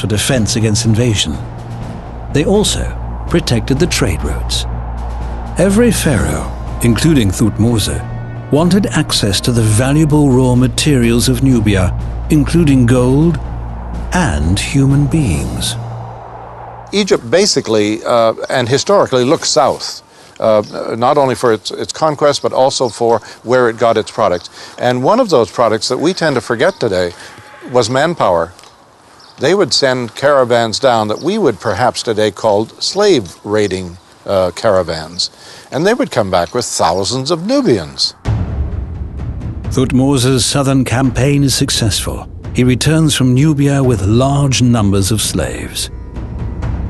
for defense against invasion. They also protected the trade routes. Every pharaoh, including Thutmose, wanted access to the valuable raw materials of Nubia, including gold and human beings. Egypt basically and historically looks south, not only for its conquest, but also for where it got its products. And one of those products that we tend to forget today was manpower. They would send caravans down that we would perhaps today call slave raiding caravans. And they would come back with thousands of Nubians. Thutmose's southern campaign is successful. He returns from Nubia with large numbers of slaves.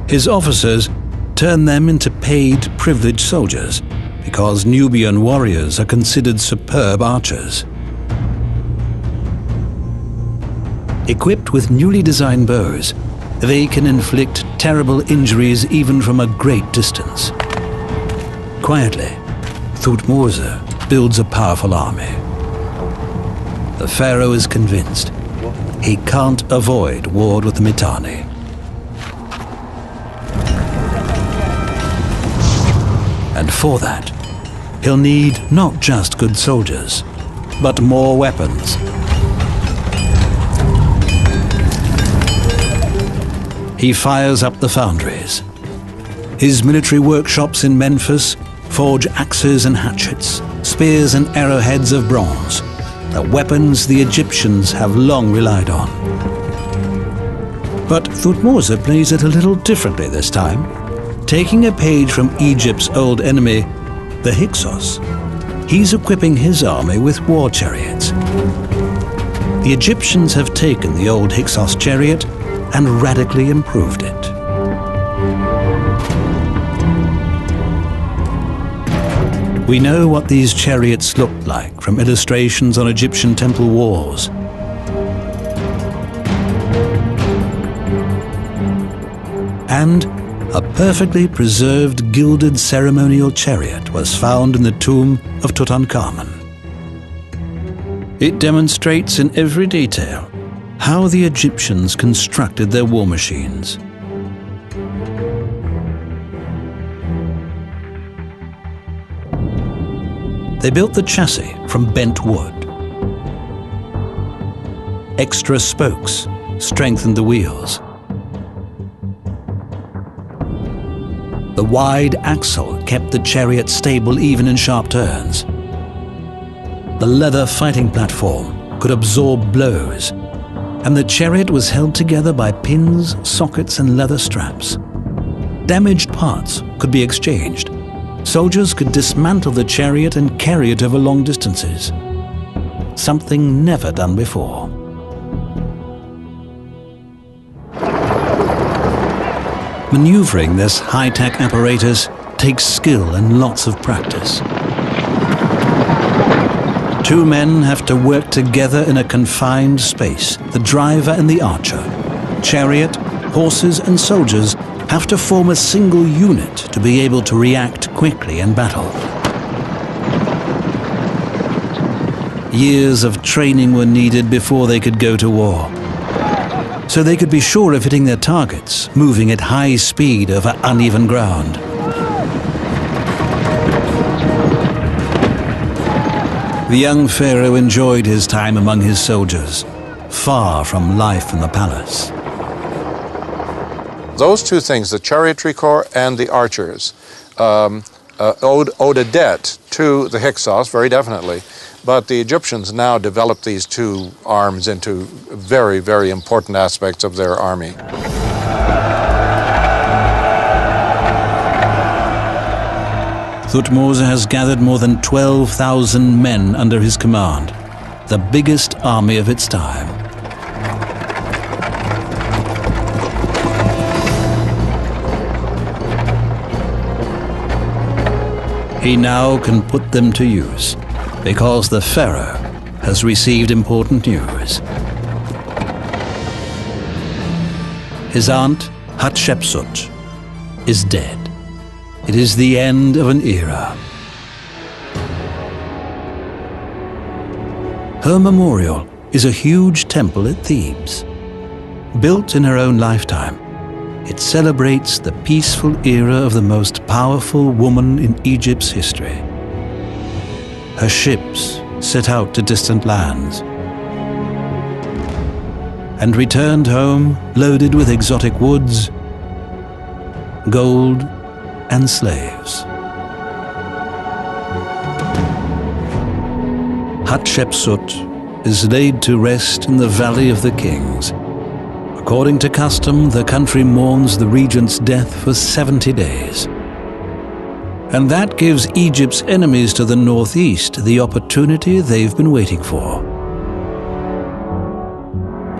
His officers turn them into paid, privileged soldiers because Nubian warriors are considered superb archers. Equipped with newly designed bows, they can inflict terrible injuries even from a great distance. Quietly, Thutmose builds a powerful army. The pharaoh is convinced he can't avoid war with the Mitanni. And for that, he'll need not just good soldiers, but more weapons. He fires up the foundries. His military workshops in Memphis forge axes and hatchets, spears and arrowheads of bronze, the weapons the Egyptians have long relied on. But Thutmose plays it a little differently this time, taking a page from Egypt's old enemy, the Hyksos. He's equipping his army with war chariots. The Egyptians have taken the old Hyksos chariot and radically improved it. We know what these chariots looked like from illustrations on Egyptian temple walls. And a perfectly preserved gilded ceremonial chariot was found in the tomb of Tutankhamun. It demonstrates in every detail how the Egyptians constructed their war machines. They built the chassis from bent wood. Extra spokes strengthened the wheels. The wide axle kept the chariot stable even in sharp turns. The leather fighting platform could absorb blows, and the chariot was held together by pins, sockets, and leather straps. Damaged parts could be exchanged. Soldiers could dismantle the chariot and carry it over long distances. Something never done before. Maneuvering this high-tech apparatus takes skill and lots of practice. Two men have to work together in a confined space, the driver and the archer. Chariot, horses, and soldiers have to form a single unit to be able to react quickly in battle. Years of training were needed before they could go to war, so they could be sure of hitting their targets, moving at high speed over uneven ground. The young pharaoh enjoyed his time among his soldiers, far from life in the palace. Those two things, the chariotry corps and the archers, owed a debt to the Hyksos, very definitely. But the Egyptians now developed these two arms into very, very important aspects of their army. Thutmose has gathered more than 12,000 men under his command, the biggest army of its time. He now can put them to use, because the pharaoh has received important news. His aunt, Hatshepsut, is dead. It is the end of an era. Her memorial is a huge temple at Thebes. Built in her own lifetime, it celebrates the peaceful era of the most powerful woman in Egypt's history. Her ships set out to distant lands and returned home loaded with exotic woods, gold, and slaves. Hatshepsut is laid to rest in the Valley of the Kings. According to custom, the country mourns the regent's death for 70 days. And that gives Egypt's enemies to the northeast the opportunity they've been waiting for.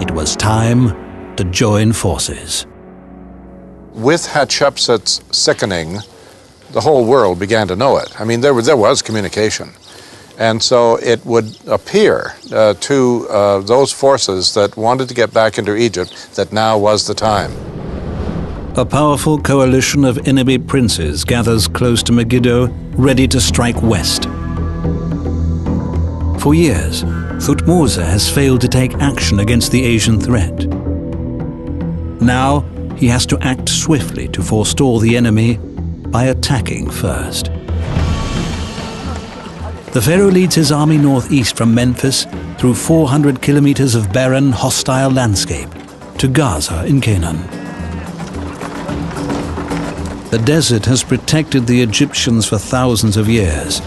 It was time to join forces. With Hatshepsut's sickening, the whole world began to know it. I mean, there was communication. And so it would appear to those forces that wanted to get back into Egypt that now was the time. A powerful coalition of enemy princes gathers close to Megiddo, ready to strike west. For years, Thutmose has failed to take action against the Asian threat. Now, he has to act swiftly to forestall the enemy by attacking first. The pharaoh leads his army northeast from Memphis through 400 kilometers of barren, hostile landscape to Gaza in Canaan. The desert has protected the Egyptians for thousands of years.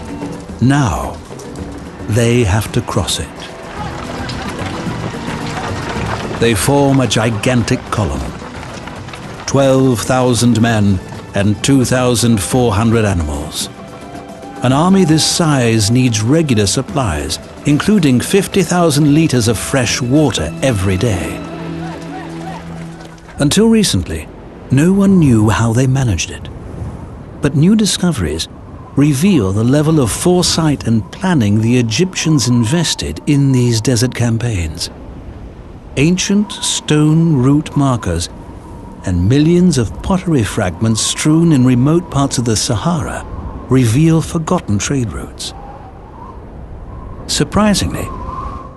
Now, they have to cross it. They form a gigantic column. 12,000 men and 2,400 animals. An army this size needs regular supplies, including 50,000 liters of fresh water every day. Until recently, no one knew how they managed it. But new discoveries reveal the level of foresight and planning the Egyptians invested in these desert campaigns. Ancient stone route markers and millions of pottery fragments strewn in remote parts of the Sahara reveal forgotten trade routes. Surprisingly,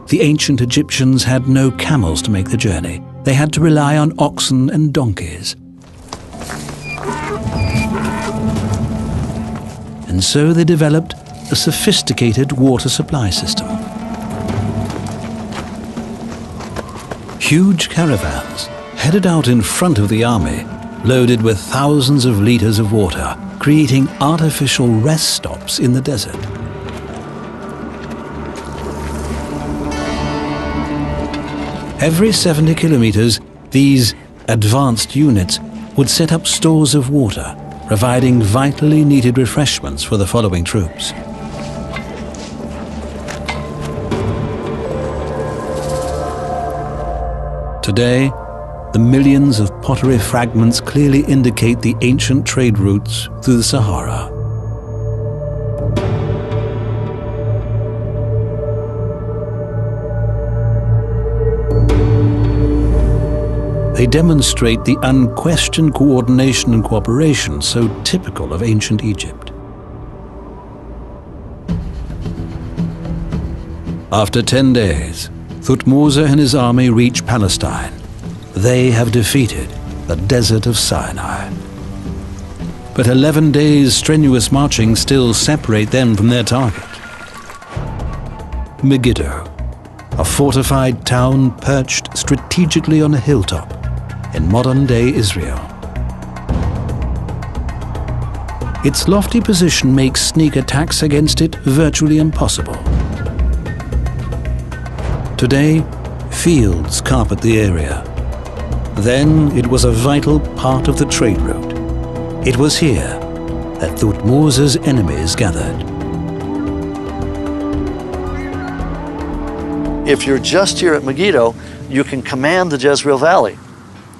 the ancient Egyptians had no camels to make the journey. They had to rely on oxen and donkeys. And so they developed a sophisticated water supply system. Huge caravans headed out in front of the army, loaded with thousands of liters of water, creating artificial rest stops in the desert. Every 70 kilometers, these advanced units would set up stores of water, providing vitally needed refreshments for the following troops. Today, the millions of pottery fragments clearly indicate the ancient trade routes through the Sahara. They demonstrate the unquestioned coordination and cooperation so typical of ancient Egypt. After 10 days, Thutmose and his army reach Palestine. They have defeated the desert of Sinai. But 11 days' strenuous marching still separate them from their target. Megiddo, a fortified town perched strategically on a hilltop in modern-day Israel. Its lofty position makes sneak attacks against it virtually impossible. Today, fields carpet the area. Then it was a vital part of the trade route. It was here that Thutmose's enemies gathered. If you're just here at Megiddo, you can command the Jezreel Valley.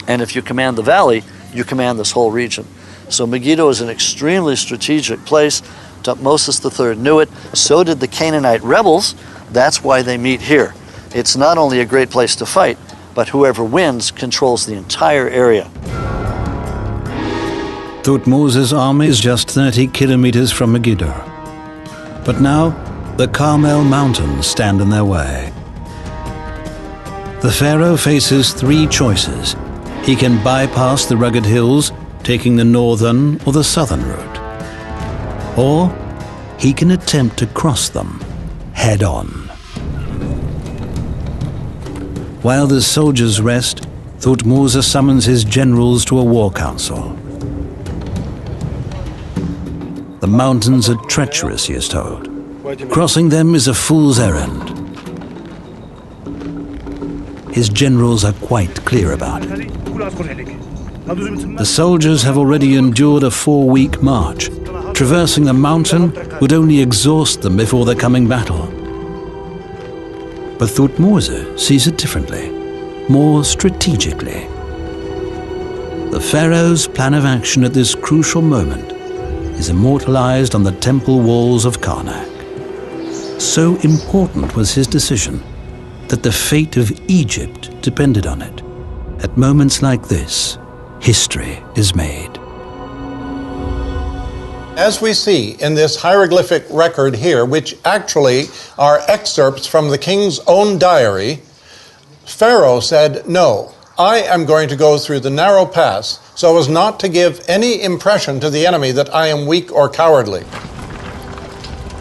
And if you command the valley, you command this whole region. So Megiddo is an extremely strategic place. Thutmose III knew it. So did the Canaanite rebels. That's why they meet here. It's not only a great place to fight, but whoever wins controls the entire area. Thutmose's army is just 30 kilometers from Megiddo. But now, the Carmel Mountains stand in their way. The pharaoh faces three choices. He can bypass the rugged hills, taking the northern or the southern route. Or he can attempt to cross them head-on. While the soldiers rest, Thutmose summons his generals to a war council. The mountains are treacherous, he is told. Crossing them is a fool's errand. His generals are quite clear about it. The soldiers have already endured a 4-week march. Traversing the mountain would only exhaust them before the coming battle. But Thutmose sees it differently, more strategically. The pharaoh's plan of action at this crucial moment is immortalized on the temple walls of Karnak. So important was his decision that the fate of Egypt depended on it. At moments like this, history is made. As we see in this hieroglyphic record here, which actually are excerpts from the king's own diary, Pharaoh said, "No, I am going to go through the narrow pass so as not to give any impression to the enemy that I am weak or cowardly."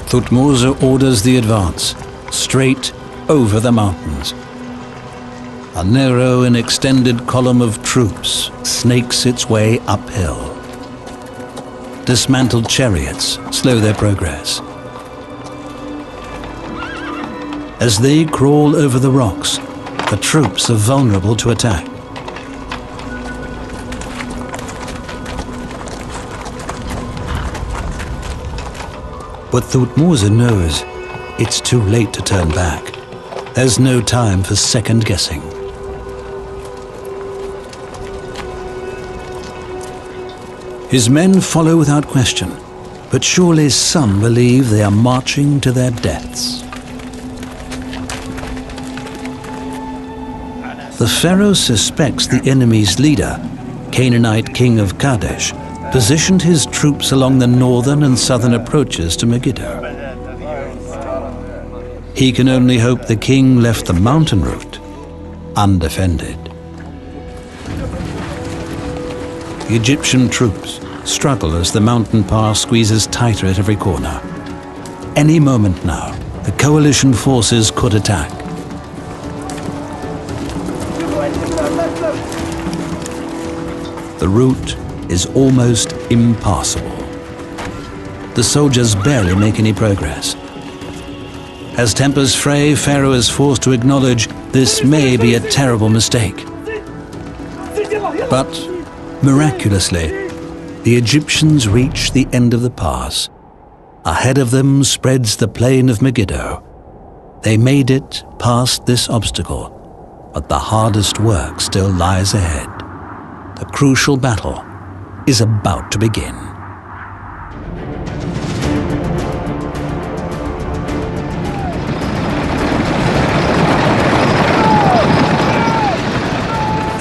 Thutmose orders the advance, straight over the mountains. A narrow and extended column of troops snakes its way uphill. Dismantled chariots slow their progress. As they crawl over the rocks, the troops are vulnerable to attack. But Thutmose knows it's too late to turn back. There's no time for second guessing. His men follow without question, but surely some believe they are marching to their deaths. The pharaoh suspects the enemy's leader, Canaanite king of Kadesh, positioned his troops along the northern and southern approaches to Megiddo. He can only hope the king left the mountain route undefended. The Egyptian troops struggle as the mountain pass squeezes tighter at every corner. Any moment now, the coalition forces could attack. The route is almost impassable. The soldiers barely make any progress. As tempers fray, Pharaoh is forced to acknowledge this may be a terrible mistake. But miraculously, the Egyptians reach the end of the pass. Ahead of them spreads the plain of Megiddo. They made it past this obstacle, but the hardest work still lies ahead. The crucial battle is about to begin.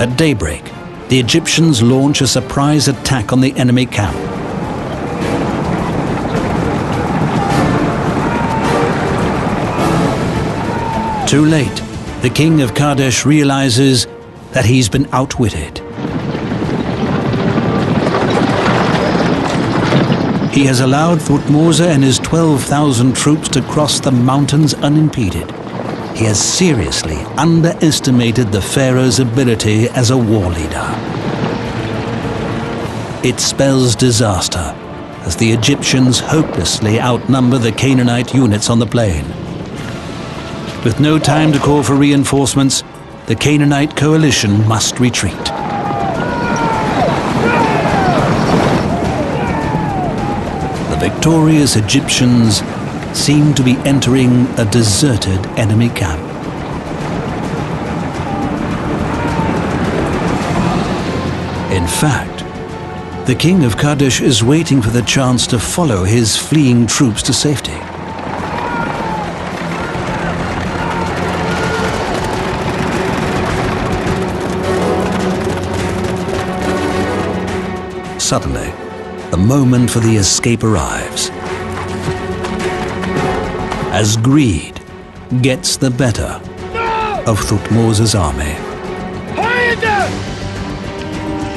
At daybreak, the Egyptians launch a surprise attack on the enemy camp. Too late, the king of Kadesh realizes that he's been outwitted. He has allowed Thutmose and his 12,000 troops to cross the mountains unimpeded. He has seriously underestimated the pharaoh's ability as a war leader. It spells disaster as the Egyptians hopelessly outnumber the Canaanite units on the plain. With no time to call for reinforcements, the Canaanite coalition must retreat. The victorious Egyptians seem to be entering a deserted enemy camp. In fact, the king of Kadesh is waiting for the chance to follow his fleeing troops to safety. Suddenly, the moment for the escape arrives. As greed gets the better of Thutmose's army.